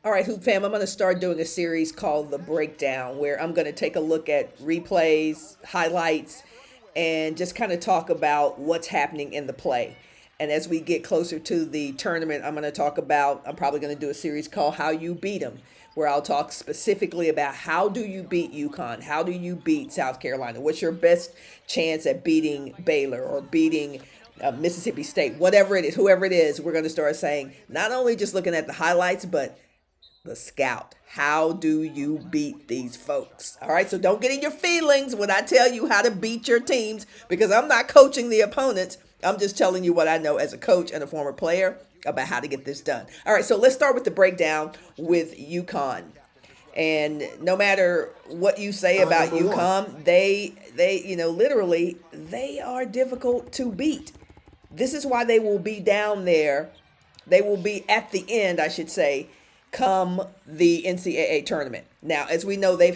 All right, Hoop Fam, I'm going to start doing a series called The Breakdown, where I'm going to take a look at replays, highlights, and just kind of talk about what's happening in the play. And as we get closer to the tournament, I'm probably going to do a series called How You Beat Them, where I'll talk specifically about how do you beat UConn? How do you beat South Carolina? What's your best chance at beating Baylor or beating Mississippi State? Whatever it is, whoever it is, we're going to start saying, not only just looking at the highlights, but the scout. How do you beat these folks? All right, so don't get in your feelings when I tell you how to beat your teams because I'm not coaching the opponents. I'm just telling you what I know as a coach and a former player about how to get this done. All right, so let's start with the breakdown with UConn. And no matter what you say about UConn, literally, they are difficult to beat. This is why they will be down there. They will be at the end, I should say, come the NCAA tournament. Now, as we know, they've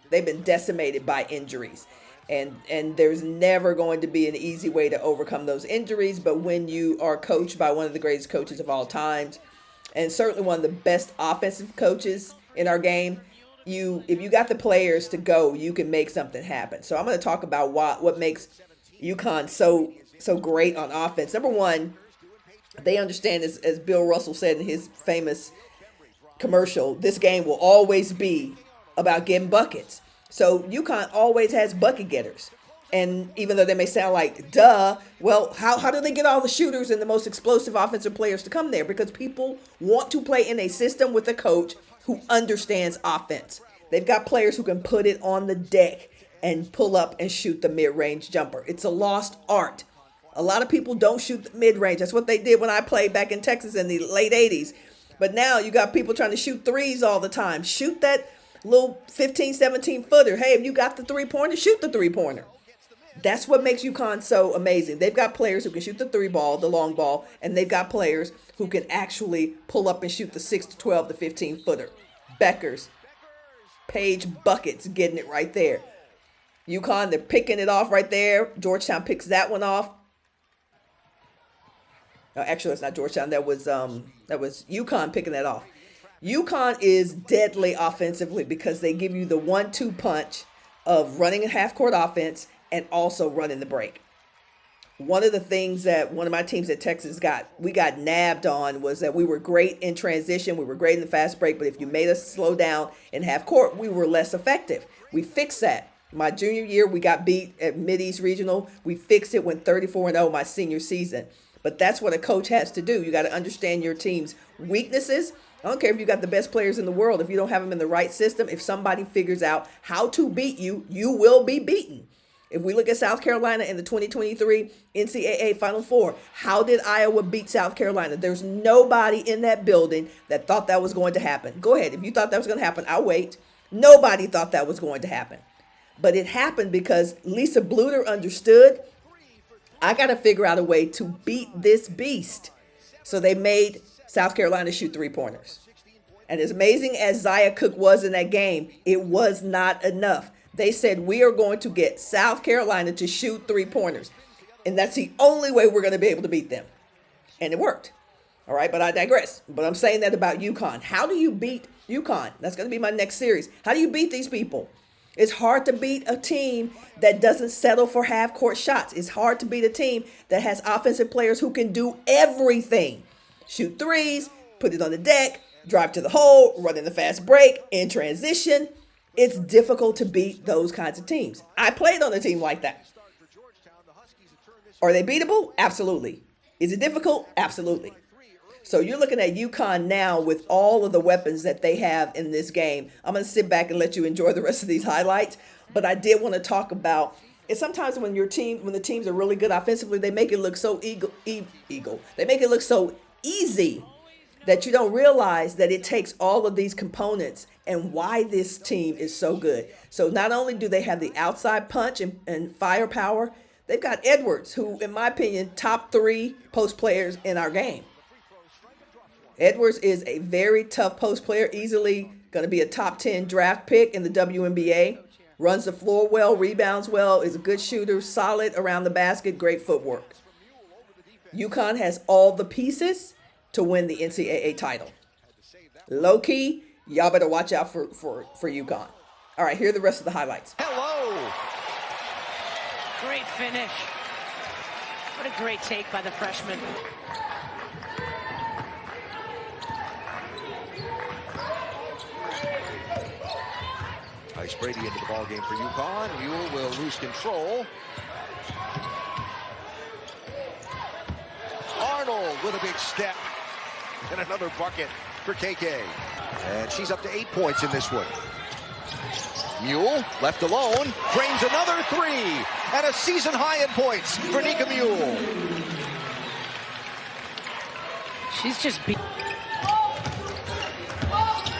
been decimated by injuries. And there's never going to be an easy way to overcome those injuries. But when you are coached by one of the greatest coaches of all times, and certainly one of the best offensive coaches in our game, if you got the players to go, you can make something happen. So I'm going to talk about what makes UConn so great on offense. Number one, they understand, as Bill Russell said in his famous commercial, this game will always be about getting buckets. So UConn always has bucket getters. And even though they may sound like, duh, well, how do they get all the shooters and the most explosive offensive players to come there? Because people want to play in a system with a coach who understands offense. They've got players who can put it on the deck and pull up and shoot the mid-range jumper. It's a lost art. A lot of people don't shoot the mid-range. That's what they did when I played back in Texas in the late 80s. But now you got people trying to shoot threes all the time. Shoot that little 15, 17 footer. Hey, if you got the three-pointer, shoot the three-pointer. That's what makes UConn so amazing. They've got players who can shoot the three ball, the long ball, and they've got players who can actually pull up and shoot the 6 to 12 to 15 footer. Beckers, Page buckets, getting it right there. UConn, they're picking it off right there. Georgetown picks that one off. Actually, it's not Georgetown. That was UConn picking that off. UConn is deadly offensively because they give you the 1-2 punch of running a half-court offense and also running the break. One of the things that one of my teams at Texas we got nabbed on was that we were great in transition. We were great in the fast break, but if you made us slow down in half court, we were less effective. We fixed that. My junior year, we got beat at Mid-East Regional. We fixed it, went 34-0 my senior season. But that's what a coach has to do. You got to understand your team's weaknesses. I don't care if you got the best players in the world. If you don't have them in the right system, if somebody figures out how to beat you, you will be beaten. If we look at South Carolina in the 2023 NCAA Final Four, how did Iowa beat South Carolina? There's nobody in that building that thought that was going to happen. Go ahead. If you thought that was going to happen, I'll wait. Nobody thought that was going to happen. But it happened because Lisa Bluter understood, I got to figure out a way to beat this beast. So they made South Carolina shoot three-pointers. And as amazing as Zia Cook was in that game, it was not enough. They said, we are going to get South Carolina to shoot three-pointers. And that's the only way we're going to be able to beat them. And it worked. All right, but I digress. But I'm saying that about UConn. How do you beat UConn? That's going to be my next series. How do you beat these people? It's hard to beat a team that doesn't settle for half-court shots. It's hard to beat a team that has offensive players who can do everything. Shoot threes, put it on the deck, drive to the hole, run in the fast break, in transition. It's difficult to beat those kinds of teams. I played on a team like that. Are they beatable? Absolutely. Is it difficult? Absolutely. So you're looking at UConn now with all of the weapons that they have in this game. I'm going to sit back and let you enjoy the rest of these highlights. But I did want to talk about it. Sometimes when the teams are really good offensively, they make it look so They make it look so easy that you don't realize that it takes all of these components and why this team is so good. So not only do they have the outside punch and firepower, they've got Edwards, who, in my opinion, top 3 post players in our game. Edwards is a very tough post player, easily going to be a top 10 draft pick in the WNBA. Runs the floor well, rebounds well, is a good shooter, solid around the basket, great footwork. UConn has all the pieces to win the NCAA title. Low key, y'all better watch out for UConn. All right, here are the rest of the highlights. Hello. Great finish. What a great take by the freshman. Ice Brady into the ball game for UConn. Mule will lose control. Arnold with a big step. And another bucket for KK. And she's up to 8 points in this one. Mule, left alone, drains another three. And a season high in points for Nika Mule. She's just beat.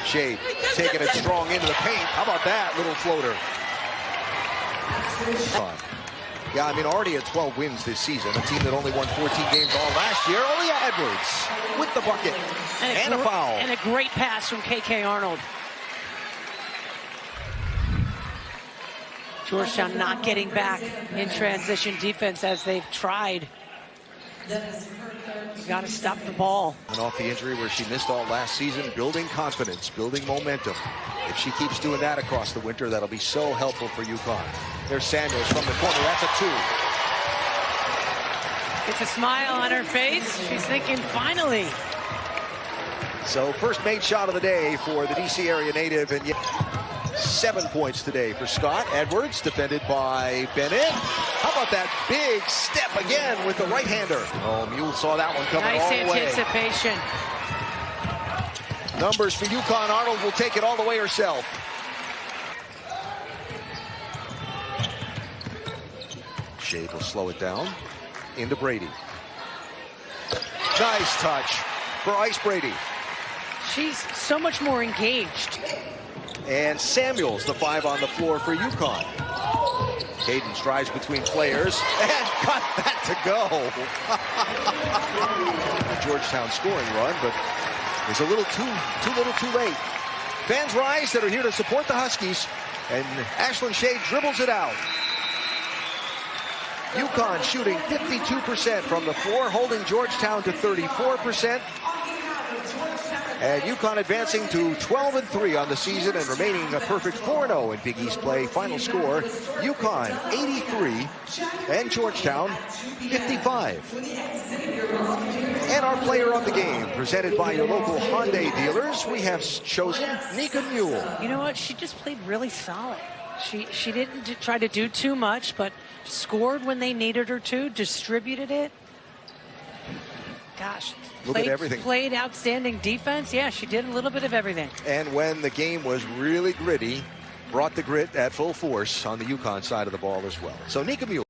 Shade taking it strong into the paint. How about that little floater? Yeah, I mean, already at 12 wins this season. A team that only won 14 games all last year. Aaliyah Edwards with the bucket. And a foul. And a great pass from KK Arnold. Georgetown not getting back in transition defense as they've tried. You got to stop the ball. And off the injury where she missed all last season, building confidence, building momentum. If she keeps doing that across the winter, that'll be so helpful for UConn. There's Samuels from the corner. That's a two. It's a smile on her face. She's thinking, finally. So first made shot of the day for the DC area native, and yet 7 points today for Scott. Edwards defended by Bennett. How about that big step again with the right-hander? Oh, Mule saw that one coming all the way. Nice anticipation. Numbers for UConn. Arnold will take it all the way herself. Shade will slow it down. Into Brady. Nice touch for Ice Brady. She's so much more engaged. And Samuels, the 5 on the floor for UConn. Caden strides between players and got that to go. Georgetown scoring run, but it's a little too late. Fans rise that are here to support the Huskies, and Ashlyn Shade dribbles it out. UConn shooting 52% from the floor, holding Georgetown to 34%. And UConn advancing to 12-3 on the season and remaining a perfect 4-0 in Big East play. Final score, UConn 83 and Georgetown 55. And our player of the game, presented by your local Hyundai dealers, we have chosen Nika Mule. You know what? She just played really solid. She didn't try to do too much, but scored when they needed her to, distributed it. Gosh. Look at everything. Played outstanding defense. Yeah, she did a little bit of everything. And when the game was really gritty, brought the grit at full force on the UConn side of the ball as well. So Nika Mule.